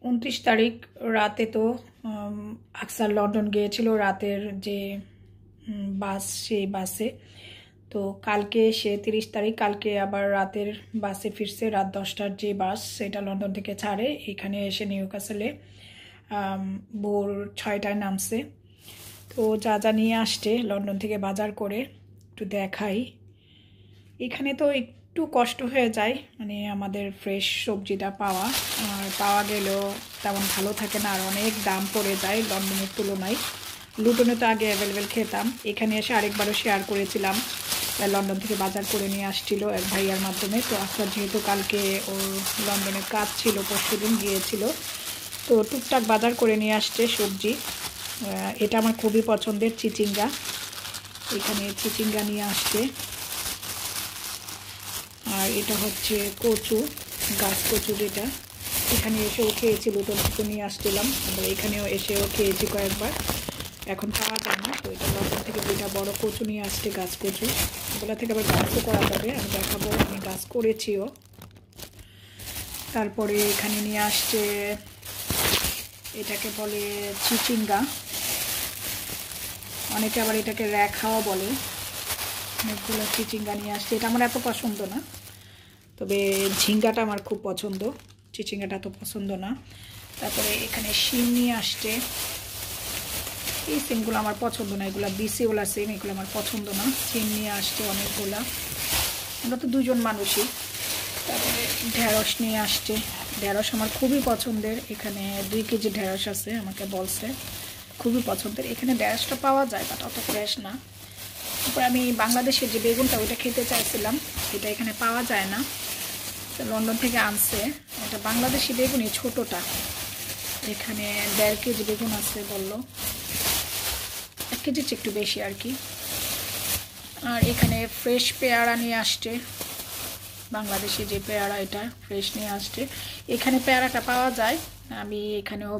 29 তারিখ রাতে তো আকসার লন্ডন গিয়েছিল রাতের যে বাস সেই বাসে। তো কালকে সে 30 তারিখ কালকে আবার রাতের বাসে ফিরছে, রাত 10টার যে বাস সেটা লন্ডন থেকে ছাড়ে, এখানে এসে নিউক্যাসলে ভোর 6টায় নামছে। তো যা যা নিয়ে আসছে লন্ডন থেকে বাজার করে একটু দেখাই। এখানে তো একটু কষ্ট হয়ে যায় মানে আমাদের ফ্রেশ সবজিটা পাওয়া, আর পাওয়া গেলেও তেমন ভালো থাকে না, আর অনেক দাম পড়ে যায় লন্ডনের তুলনায়। লুটনে তো আগে অ্যাভেলেবেল খেতাম, এখানে এসে আরেকবারও শেয়ার করেছিলাম, লন্ডন থেকে বাজার করে নিয়ে আসছিল এক ভাইয়ার মাধ্যমে। তো আজকাল যেহেতু কালকে ওর লন্ডনে কাজ ছিল, পরশুদিন গিয়েছিল, তো টুকটাক বাজার করে নিয়ে আসছে সবজি। এটা আমার খুবই পছন্দের চিচিঙ্গা, এখানে চিচিঙ্গা নিয়ে আসছে। আর এটা হচ্ছে কচু, গাছ কচু, যেটা এখানে এসেও খেয়েছি, লুটন থেকে নিয়ে আসছিলাম, আমরা এখানেও এসেও খেয়েছি কয়েকবার, এখন পাওয়া যায় না। তো এটা লন্ডন থেকে দুইটা বড় কচু নিয়ে আসছে, গাছ কচু, ওগুলা থেকে আবার গাছও করা যাবে, আমি দেখাবো, আমি গাছ করেছিও। তারপরে এখানে নিয়ে আসছে, এটাকে বলে চিচিঙ্গা, অনেকে আবার এটাকে রেখাও বলে। অনেকগুলো চিচিঙ্গা নিয়ে আসছে, এটা আমার এত পছন্দ না, তবে ঝিঙ্গাটা আমার খুব পছন্দ, চিচিঙ্গাটা তো পছন্দ না। তারপরে এখানে শিম নিয়ে আসছে, এই সিমগুলো আমার পছন্দ না, এগুলো বিসিওলা সিম, এগুলো আমার পছন্দ না। সিম নিয়ে আসছে অনেকগুলা, আমরা তো দুজন মানুষই। তারপরে ঢেঁড়স নিয়ে আসছে, ঢেঁড়স আমার খুবই পছন্দের, এখানে 2 কেজি ঢেঁড়স আছে, আমাকে বলছে খুবই পছন্দের। এখানে ঢেঁড়সটা পাওয়া যায় বাট অত ফ্রেশ না। তারপরে আমি বাংলাদেশের যে বেগুনটা ওইটা খেতে চাইছিলাম, এটা এখানে পাওয়া যায় না, লন্ডন থেকে আনছে। এটা বাংলাদেশি বেগুনই, ছোটোটা, এখানে 1.5 কেজি বেগুন আছে বললো, 1 কেজির চেয়ে একটু বেশি আর কি। আর এখানে ফ্রেশ পেয়ারা নিয়ে আসছে, বাংলাদেশি যে পেয়ারা এটা ফ্রেশ নিয়ে আসছে। এখানে পেয়ারাটা পাওয়া যায়, আমি এখানেও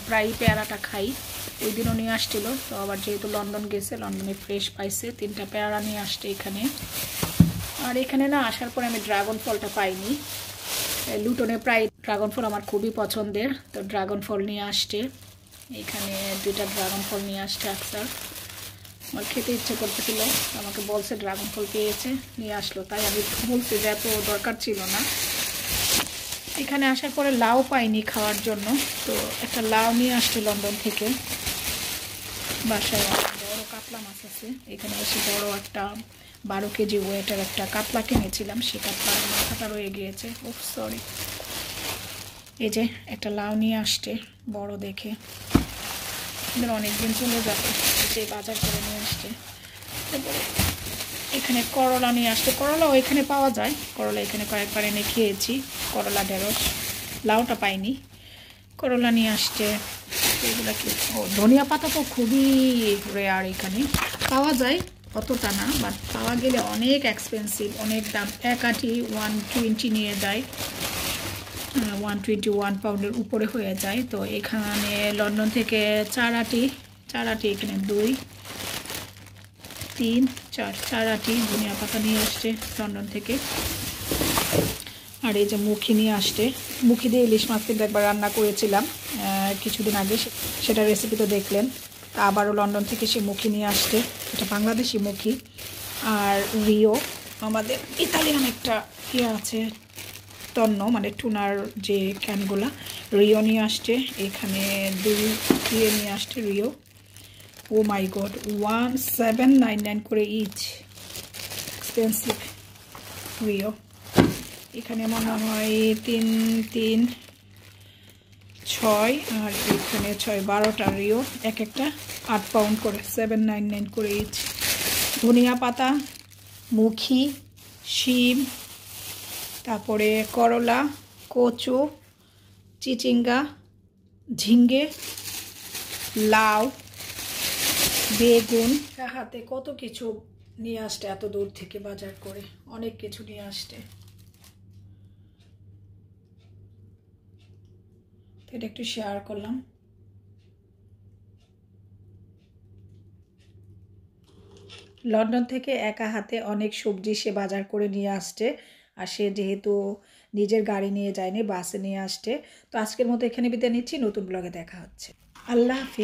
প্রায়ই পেয়ারাটা খাই, ওই দিনও নিয়ে আসছিল। তো আবার যেহেতু লন্ডন গেছে, লন্ডনে ফ্রেশ পাইছে, 3টা পেয়ারা নিয়ে আসছে এখানে। আর এখানে না আসার পরে আমি ড্রাগন ফলটা পাইনি, লুটনে প্রায় ড্রাগন ফল আমার খুবই পছন্দের, তো ড্রাগন ফল নিয়ে আসছে, এখানে 2টা ড্রাগন ফল নিয়ে আসছে আকসার। আমার খেতে ইচ্ছে করতেছিল, আমাকে বলছে ড্রাগন ফল পেয়েছে, নিয়ে আসলো, তাই আমি বলছি যে এত দরকার ছিল না। এখানে আসার পরে লাউ পাইনি খাওয়ার জন্য, তো একটা লাউ নিয়ে আসছে লন্ডন থেকে। বাসায় বড় কাতলা মাছ আছে, এখানে এসে বড় একটা 12 কেজি ওয়েটের একটা কাতলা কিনেছিলাম, সে কাতলার মাথাটা রয়ে গিয়েছে, ও সরি। এই যে একটা লাউ নিয়ে আসছে বড় দেখে, অনেকদিন চলে যাবে, যে বাজার করে নিয়ে আসছে। তারপরে এখানে করলা নিয়ে আসছে, করলাও এখানে পাওয়া যায়, করলা এখানে কয়েকবার এনে খেয়েছি, করলা ঢেঁড়স। লাউটা পাইনি, করলা নিয়ে আসছে। এগুলো কি, ও ধনিয়া পাতা তো খুবই রেয়ার, এখানে পাওয়া যায় অতটা না, বাট পাওয়া গেলে অনেক এক্সপেন্সিভ, অনেক দাম, এক আঁটি 120 নিয়ে যায়, 121 পাউন্ডের উপরে হয়ে যায়। তো এখানে লন্ডন থেকে 4 আঁটি, এখানে 2, 3, 4 আঁটি ধনিয়া পাতা নিয়ে আসছে লন্ডন থেকে। আর এই যে মুখি নিয়ে আসছে, মুখি দিয়ে ইলিশ মাছ কিন্তু একবার রান্না করেছিলাম কিছুদিন আগে, সেটা রেসিপি তো দেখলেন। আবারও লন্ডন থেকে সে মুখি নিয়ে আসছে, এটা বাংলাদেশি মুখি। আর রিও, আমাদের ইতালিয়ান একটা ইয়ে আছে, তন্ন মানে টুনার যে ক্যানগুলা, রিও নিয়ে আসছে, এখানে 2 দিয়ে নিয়ে আসছে রিও। ও মাই গড, 1799 করে ইচ, এক্সপেন্সিভ রিও। এখানে মনে হয় 3, 3, 6, আর এখানে 6, 12টা রিও, এক একটা 8 পাউন্ড করে, 799 করে ইচ। ধনিয়া পাতা, মুখি, শিম, তারপরে করলা, কচু, চিচিঙ্গা, ঝিঙ্গে, লাউ, বেগুন, হাতে কত কিছু নিয়ে আসতে, এত দূর থেকে বাজার করে অনেক কিছু নিয়ে আসতে। এটা একটু শেয়ার করলাম। লন্ডন থেকে একা হাতে অনেক সবজি সে বাজার করে নিয়ে আসছে, আর সে যেহেতু নিজের গাড়ি নিয়ে যায়নি, বাসে নিয়ে আসছে। তো আজকের মতো এখানে বিদায় নিচ্ছি, নতুন ব্লগে দেখা হচ্ছে। আল্লাহ হাফিজ।